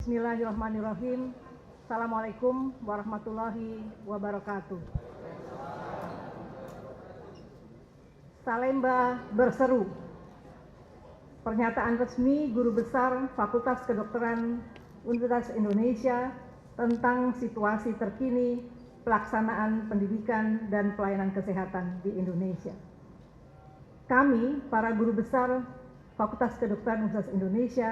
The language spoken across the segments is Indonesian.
Bismillahirrahmanirrahim. Assalamualaikum warahmatullahi wabarakatuh. Salemba berseru. Pernyataan resmi Guru Besar Fakultas Kedokteran Universitas Indonesia tentang situasi terkini pelaksanaan pendidikan dan pelayanan kesehatan di Indonesia. Kami, para guru besar Fakultas Kedokteran Universitas Indonesia,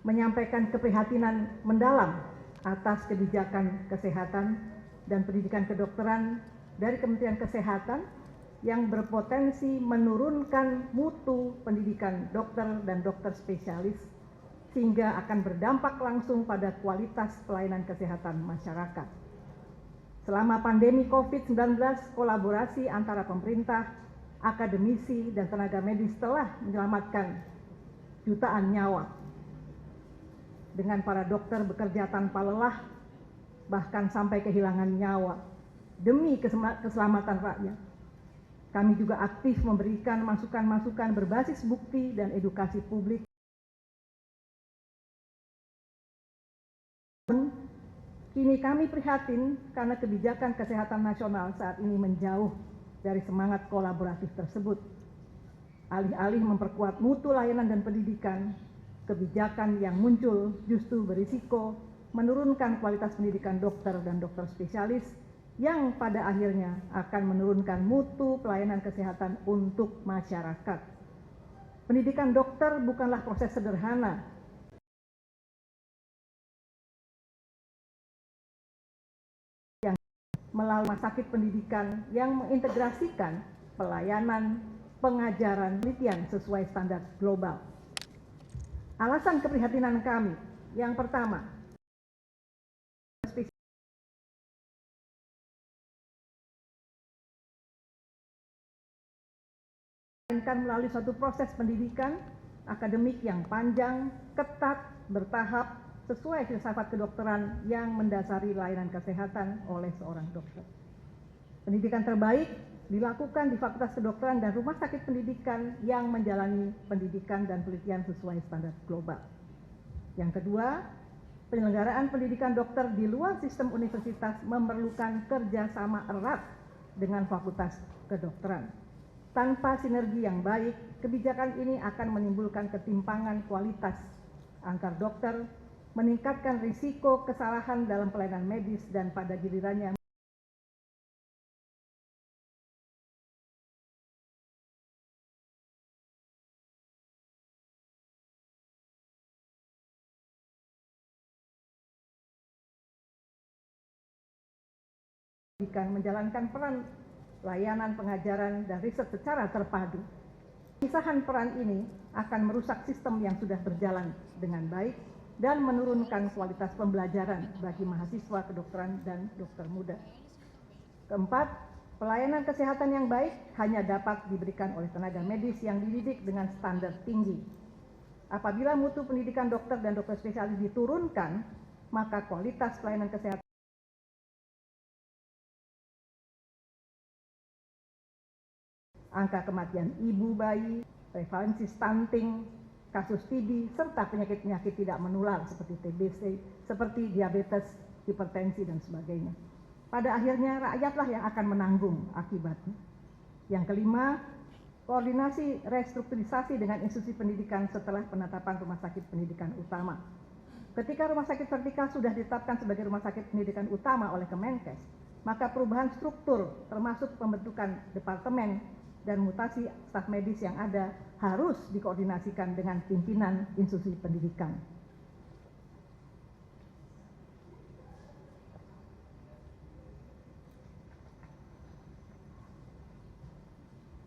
menyampaikan keprihatinan mendalam atas kebijakan kesehatan dan pendidikan kedokteran dari Kementerian Kesehatan yang berpotensi menurunkan mutu pendidikan dokter dan dokter spesialis sehingga akan berdampak langsung pada kualitas pelayanan kesehatan masyarakat. Selama pandemi COVID-19, kolaborasi antara pemerintah, akademisi, dan tenaga medis telah menyelamatkan jutaan nyawa. Dengan para dokter bekerja tanpa lelah, bahkan sampai kehilangan nyawa, demi keselamatan rakyat. Kami juga aktif memberikan masukan-masukan berbasis bukti dan edukasi publik. Kini kami prihatin karena kebijakan kesehatan nasional saat ini menjauh dari semangat kolaboratif tersebut. Alih-alih memperkuat mutu layanan dan pendidikan, kebijakan yang muncul justru berisiko menurunkan kualitas pendidikan dokter dan dokter spesialis yang pada akhirnya akan menurunkan mutu pelayanan kesehatan untuk masyarakat. Pendidikan dokter bukanlah proses sederhana. Yang melalui rumah sakit pendidikan yang mengintegrasikan pelayanan, pengajaran, penelitian sesuai standar global. Alasan keprihatinan kami, yang pertama, melalui suatu proses pendidikan akademik yang panjang, ketat, bertahap, sesuai filsafat kedokteran yang mendasari layanan kesehatan oleh seorang dokter. Pendidikan terbaik dilakukan di Fakultas Kedokteran dan rumah sakit pendidikan yang menjalani pendidikan dan penelitian sesuai standar global. Yang kedua, penyelenggaraan pendidikan dokter di luar sistem universitas memerlukan kerjasama erat dengan Fakultas Kedokteran. Tanpa sinergi yang baik, kebijakan ini akan menimbulkan ketimpangan kualitas antar dokter, meningkatkan risiko kesalahan dalam pelayanan medis dan pada gilirannya menjalankan peran layanan, pengajaran, dan riset secara terpadu. Pemisahan peran ini akan merusak sistem yang sudah berjalan dengan baik dan menurunkan kualitas pembelajaran bagi mahasiswa kedokteran dan dokter muda. Keempat, pelayanan kesehatan yang baik hanya dapat diberikan oleh tenaga medis yang dididik dengan standar tinggi. Apabila mutu pendidikan dokter dan dokter spesialis diturunkan, maka kualitas pelayanan kesehatan angka kematian ibu bayi, prevalensi stunting, kasus TB, serta penyakit-penyakit tidak menular seperti TBC, seperti diabetes, hipertensi, dan sebagainya. Pada akhirnya rakyatlah yang akan menanggung akibatnya. Yang kelima, koordinasi restrukturisasi dengan institusi pendidikan setelah penetapan rumah sakit pendidikan utama. Ketika rumah sakit vertikal sudah ditetapkan sebagai rumah sakit pendidikan utama oleh Kemenkes, maka perubahan struktur termasuk pembentukan departemen dan mutasi staf medis yang ada harus dikoordinasikan dengan pimpinan institusi pendidikan.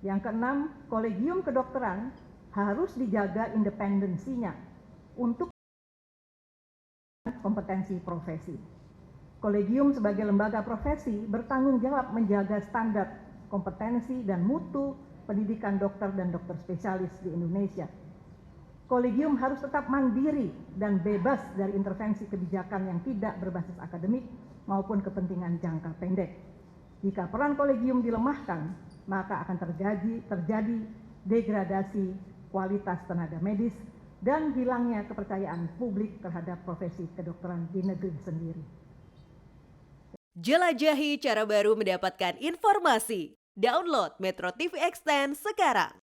Yang keenam, kolegium kedokteran harus dijaga independensinya untuk kompetensi profesi. Kolegium sebagai lembaga profesi bertanggung jawab menjaga standar kompetensi dan mutu pendidikan dokter dan dokter spesialis di Indonesia. Kolegium harus tetap mandiri dan bebas dari intervensi kebijakan yang tidak berbasis akademik maupun kepentingan jangka pendek. Jika peran kolegium dilemahkan, maka akan terjadi degradasi kualitas tenaga medis, dan hilangnya kepercayaan publik terhadap profesi kedokteran di negeri sendiri. Jelajahi cara baru mendapatkan informasi. Download Metro TV Extend sekarang.